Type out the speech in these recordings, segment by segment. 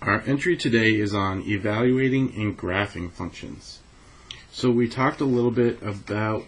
Our entry today is on evaluating and graphing functions. So we talked a little bit about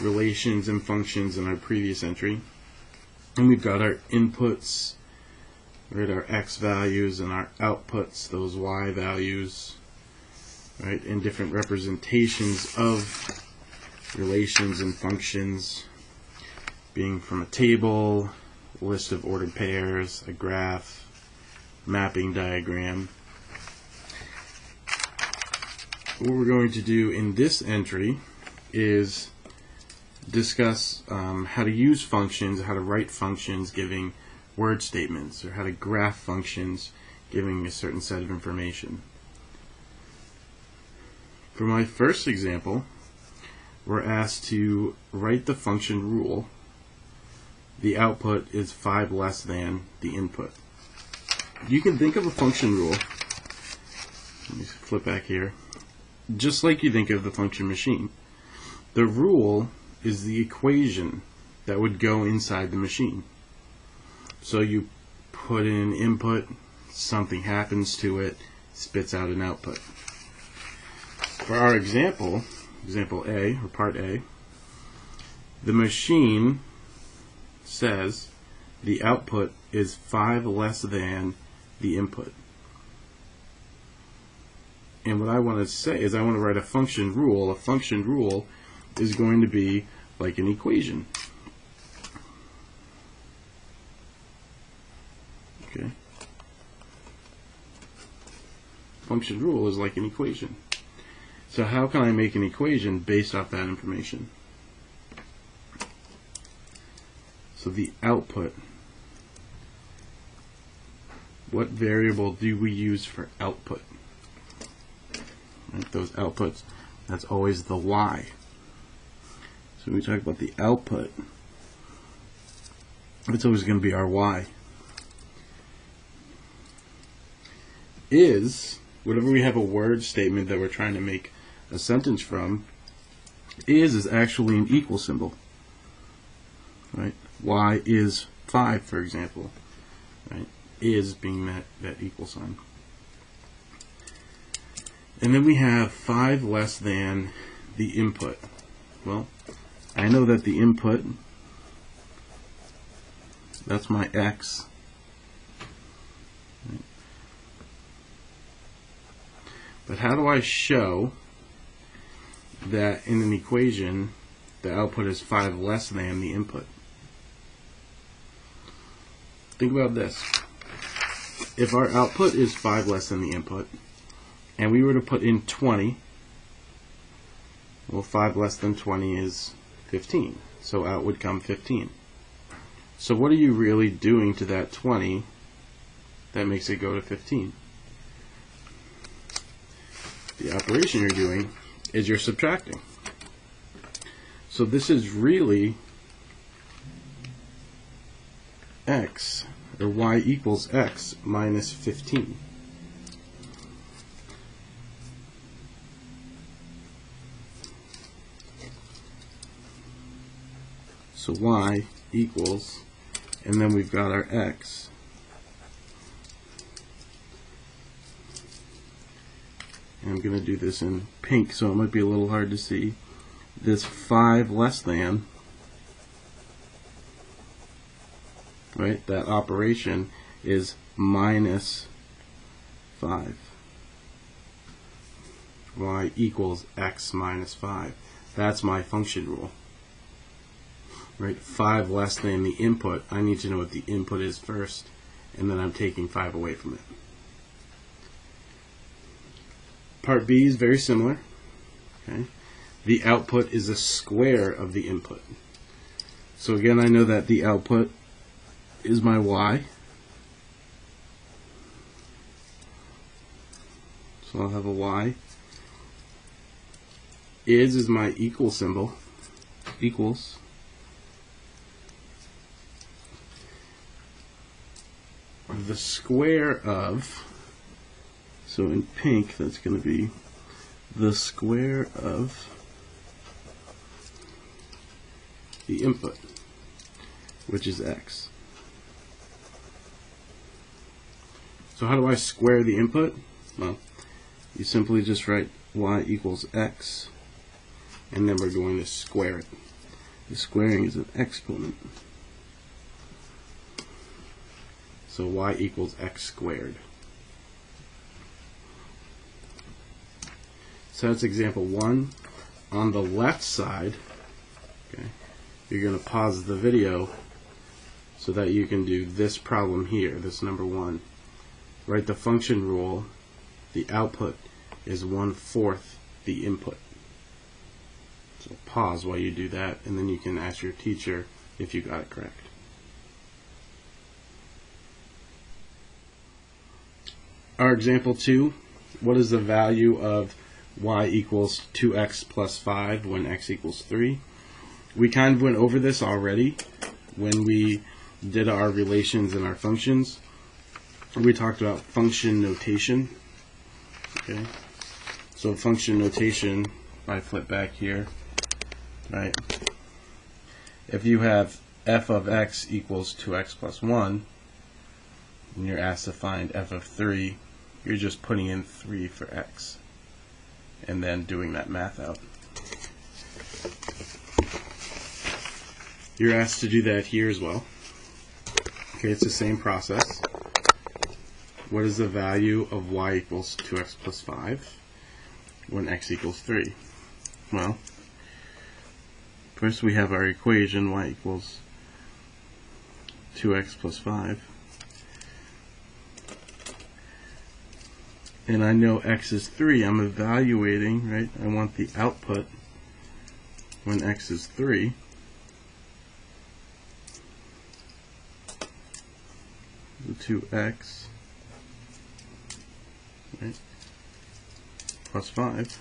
relations and functions in our previous entry. And we've got our inputs, right, our x values, and our outputs, those y values, right, and different representations of relations and functions, being from a table, a list of ordered pairs, a graph, mapping diagram. What we're going to do in this entry is discuss how to use functions, how to write functions giving word statements, or how to graph functions giving a certain set of information. For my first example, we're asked to write the function rule. The output is 5 less than the input. You can think of a function rule, let me flip back here, just like you think of the function machine. The rule is the equation that would go inside the machine. So you put in input, something happens to it, spits out an output. For our example A, or part A, the machine says the output is 5 less than the input. And what I want to say is I want to write a function rule. A function rule is going to be like an equation. Okay. Function rule is like an equation. So how can I make an equation based off that information? So the output, what variable do we use for output? Right, those outputs, that's always the y. So when we talk about the output, it's always going to be our y. Is, whatever we have a word statement that we're trying to make a sentence from, is actually an equal symbol. Right? Y is 5, for example. Right? Is being that equal sign. And then we have 5 less than the input. Well, I know that the input, that's my x. Right? But how do I show that in an equation the output is 5 less than the input? Think about this. If our output is 5 less than the input, and we were to put in 20, well, 5 less than 20 is 15. So out would come 15. So what are you really doing to that 20 that makes it go to 15? The operation you're doing is you're subtracting. So this is really x, or y equals x minus 15. So y equals, and then we've got our x, and I'm going to do this in pink so it might be a little hard to see, this 5 less than, right, that operation is minus 5. Y equals x minus 5. That's my function rule. Right, 5 less than the input. I need to know what the input is first, and then I'm taking 5 away from it. Part B is very similar. Okay. The output is a square of the input. So again, I know that the output is my y. So I'll have a y. Is my equal symbol. Equals. The square of, so in pink that's going to be the square of the input, which is x. So how do I square the input? Well, you simply just write y equals x, and then we're going to square it. The squaring is an exponent. So y equals x squared. So that's example 1. On the left side, okay, you're going to pause the video so that you can do this problem here, this number 1. Write the function rule. The output is 1/4 the input. So pause while you do that, and then you can ask your teacher if you got it correct. Our example 2, what is the value of y equals 2x plus 5 when x equals 3? We kind of went over this already when we did our relations and our functions. We talked about function notation. Okay, so function notation, if I flip back here, right? If you have f of x equals 2x plus 1, and you're asked to find f of 3, you're just putting in 3 for x, and then doing that math out. You're asked to do that here as well. Okay, it's the same process. What is the value of y equals 2x plus 5 when x equals 3? Well, first we have our equation, y equals 2x plus 5. And I know x is 3. I'm evaluating, right? I want the output when x is 3. The 2x, right, plus 5.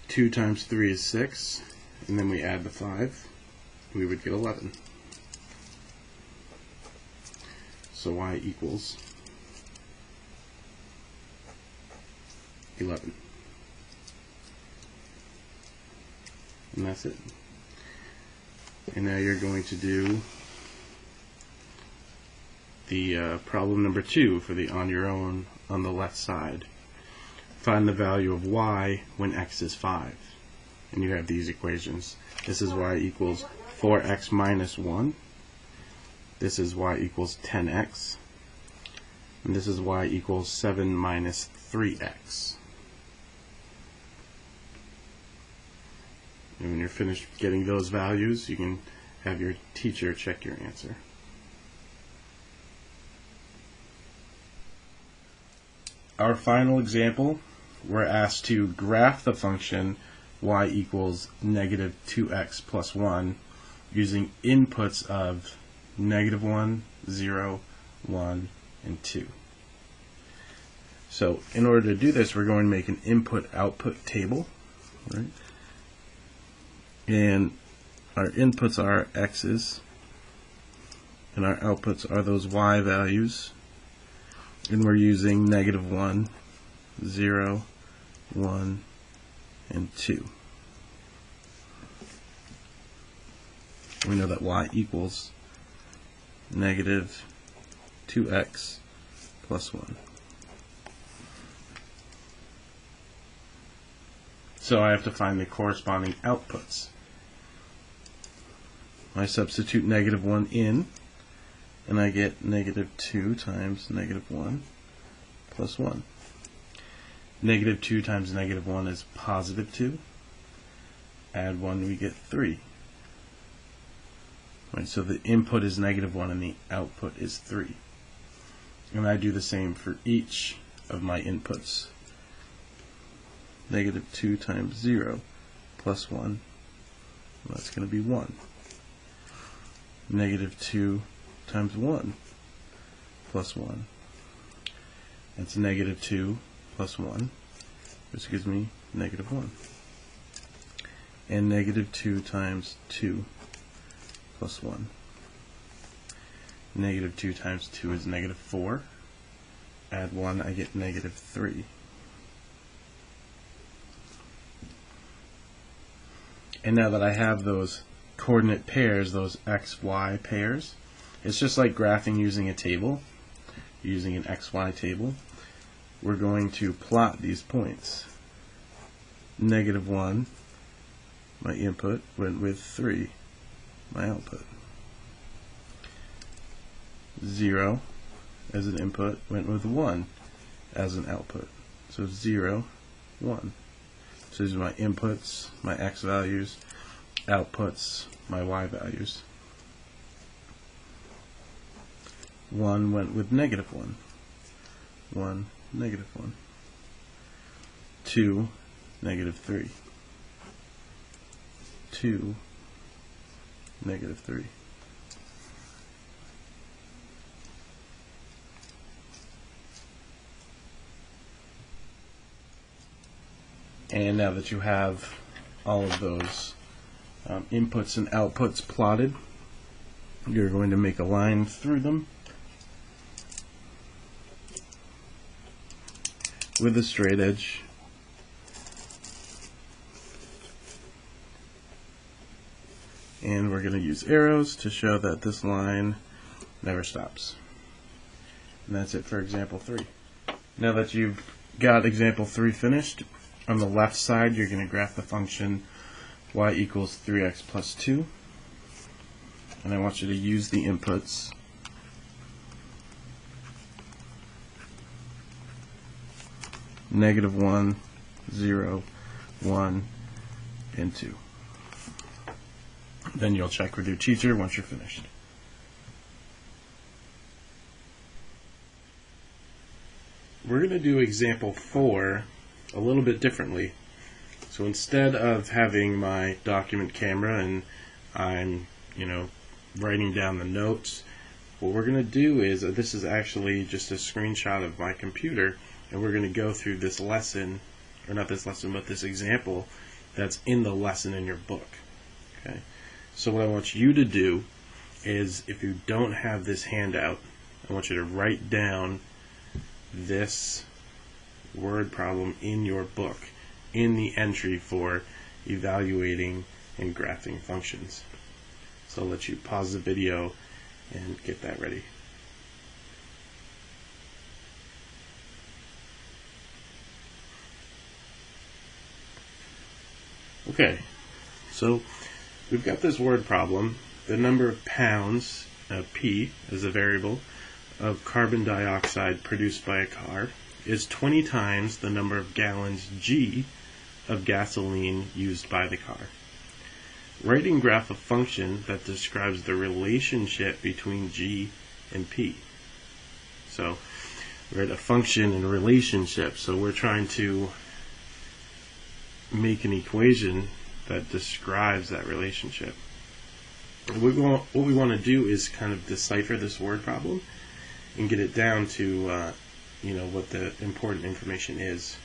Two times 3 is 6, and then we add the 5. We would get 11. So y equals 11. And that's it. And now you're going to do the problem number 2 for the on your own on the left side. Find the value of y when x is 5. And you have these equations. This is y equals 4x minus 1. This is y equals 10x. And this is y equals 7 minus 3x. And when you're finished getting those values, you can have your teacher check your answer. Our final example, we're asked to graph the function y equals negative 2x plus 1 using inputs of -1, 0, 1, and 2. So in order to do this, we're going to make an input-output table, right? And our inputs are our x's, and our outputs are those y values. And we're using -1, 0, 1, and 2. We know that y equals negative 2x plus 1. So I have to find the corresponding outputs. I substitute -1 in, and I get -2 times -1 plus 1. -2 times -1 is positive 2. Add 1, we get 3. Right, so the input is -1 and the output is 3. And I do the same for each of my inputs. -2 times 0 plus 1, well, that's going to be 1. -2 times 1 plus 1, that's -2 plus 1, which gives me -1. And -2 times 2 plus 1. -2 times 2 is -4. Add 1, I get -3. And now that I have those coordinate pairs, those x, y pairs, It's just like graphing using a table, using an XY table. We're going to plot these points. -1, my input, went with 3, my output. 0 as an input went with 1 as an output. So 0, 1. So these are my inputs, my X values, outputs, my Y values. 1 went with -1. 1, -1. 2, -3. 2, -3. And now that you have all of those inputs and outputs plotted, you're going to make a line through them with a straight edge. And we're going to use arrows to show that this line never stops. And that's it for example 3. Now that you've got example 3 finished, on the left side you're going to graph the function y equals 3x plus 2. And I want you to use the inputs -1, 0, 1, and 2. Then you'll check with your teacher once you're finished. We're going to do example 4 a little bit differently. So instead of having my document camera and I'm, writing down the notes, what we're going to do is, this is actually just a screenshot of my computer, and we're going to go through this lesson, or not this lesson, but this example that's in the lesson in your book. Okay. So what I want you to do is, if you don't have this handout, I want you to write down this word problem in your book, in the entry for evaluating and graphing functions. So I'll let you pause the video and get that ready. Okay, so we've got this word problem. The number of pounds, P as a variable, of carbon dioxide produced by a car is 20 times the number of gallons, G, of gasoline used by the car. Write and graph a function that describes the relationship between G and P. So we're at a function and a relationship, so we're trying to make an equation that describes that relationship. What we want to do is kind of decipher this word problem and get it down to what the important information is.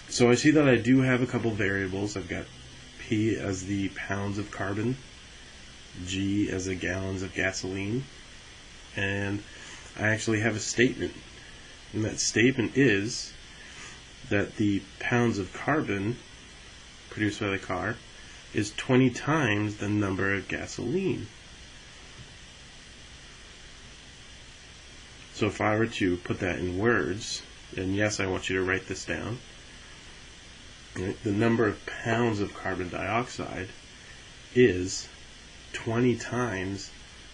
So I see that I do have a couple variables. I've got P as the pounds of carbon, G as the gallons of gasoline, and I actually have a statement. And that statement is that the pounds of carbon produced by the car is 20 times the number of gasoline. So if I were to put that in words, and yes, I want you to write this down, the number of pounds of carbon dioxide is 20 times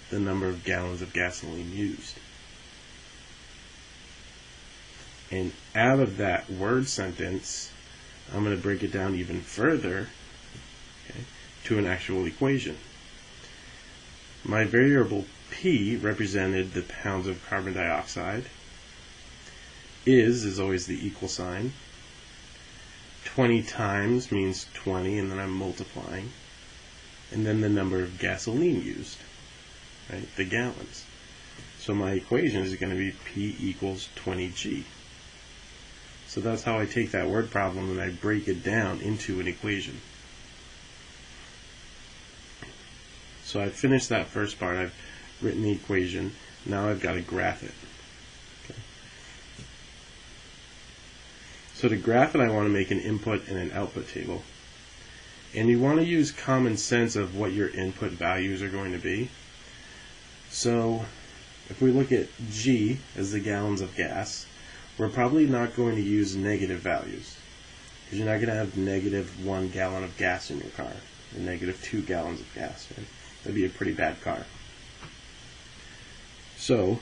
the number of gallons of gasoline used. And out of that word sentence, I'm going to break it down even further, okay, to an actual equation. My variable P represented the pounds of carbon dioxide. Is always the equal sign. 20 times means 20, and then I'm multiplying. And then the number of gasoline used, right, the gallons. So my equation is going to be P equals 20G. So that's how I take that word problem and I break it down into an equation. So I've finished that first part. I've written the equation. Now I've got to graph it. Okay. So to graph it, I want to make an input and an output table. And you want to use common sense of what your input values are going to be. So if we look at G as the gallons of gas, we're probably not going to use negative values, because you're not going to have -1 gallon of gas in your car, or -2 gallons of gas. Right? That'd be a pretty bad car. So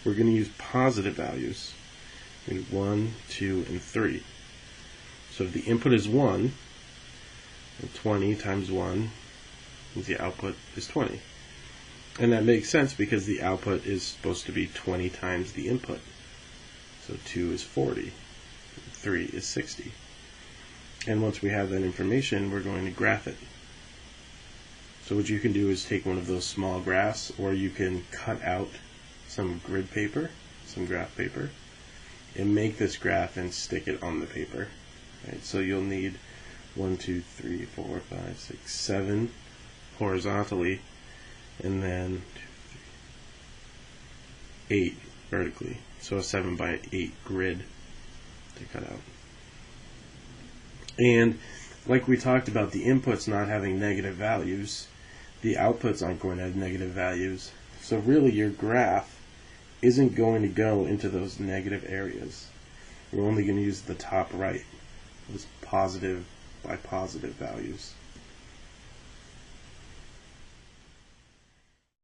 we're going to use positive values in 1, 2, and 3. So if the input is 1, then 20 times 1 means the output is 20. And that makes sense because the output is supposed to be 20 times the input. So 2 is 40, 3 is 60. And once we have that information, we're going to graph it. So what you can do is take one of those small graphs, or you can cut out some grid paper, some graph paper, and make this graph and stick it on the paper. Right? So you'll need 1, 2, 3, 4, 5, 6, 7 horizontally, and then 8 vertically. So a 7 by 8 grid to cut out. And like we talked about, the inputs not having negative values, the outputs aren't going to have negative values. So really your graph isn't going to go into those negative areas. We're only going to use the top right, those positive by positive values.